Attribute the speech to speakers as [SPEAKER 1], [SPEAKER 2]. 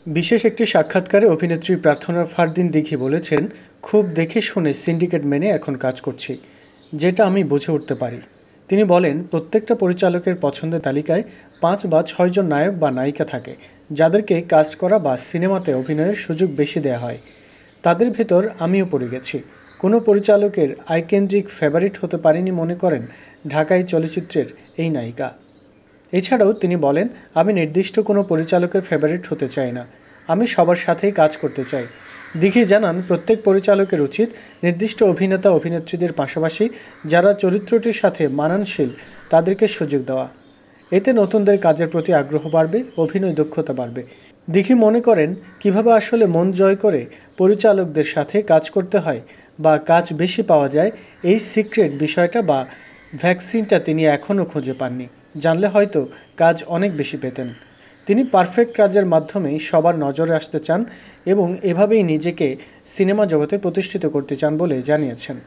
[SPEAKER 1] বিশেষ একটি সাক্ষাৎকারে অভিনেত্রী প্রার্থনা ফারদিন দিঘি বলেছেন, খুব দেখে শুনে সিন্ডিকেট মেনে এখন কাজ করছি, যেটা আমি বুঝে উঠতে পারি। তিনি বলেন, প্রত্যেকটা পরিচালকের পছন্দের তালিকায় ৫ বা ৬ জন নায়ক বা নায়িকা থাকে, যাদেরকে কাস্ট করা বা সিনেমাতে অভিনয়ের সুযোগ বেশি দেওয়া হয়। তাদের ভেতর আমিও পড়ে গেছি। কোনো পরিচালকের আইকেন্দ্রিক ফেভারিট হতে পারিনি মনে করেন ঢাকাই চলচ্চিত্রের এই নায়িকা। এছাড়াও তিনি বলেন, আমি নির্দিষ্ট কোনো পরিচালকের ফেভারিট হতে চাই না, আমি সবার সাথেই কাজ করতে চাই। দিঘি জানান, প্রত্যেক পরিচালকের উচিত নির্দিষ্ট অভিনেতা অভিনেত্রীদের পাশাপাশি যারা চরিত্রটির সাথে মানানশীল তাদেরকে সুযোগ দেওয়া। এতে নতুনদের কাজের প্রতি আগ্রহ বাড়বে, অভিনয় দক্ষতা বাড়বে। দিঘি মনে করেন, কিভাবে আসলে মন জয় করে পরিচালকদের সাথে কাজ করতে হয় বা কাজ বেশি পাওয়া যায়, এই সিক্রেট বিষয়টা বা ভ্যাকসিনটা তিনি এখনও খুঁজে পাননি। জানলে হয়তো কাজ অনেক বেশি পেতেন। তিনি পারফেক্ট কাজের মাধ্যমেই সবার নজরে আসতে চান এবং এভাবেই নিজেকে সিনেমা জগতে প্রতিষ্ঠিত করতে চান বলে জানিয়েছেন।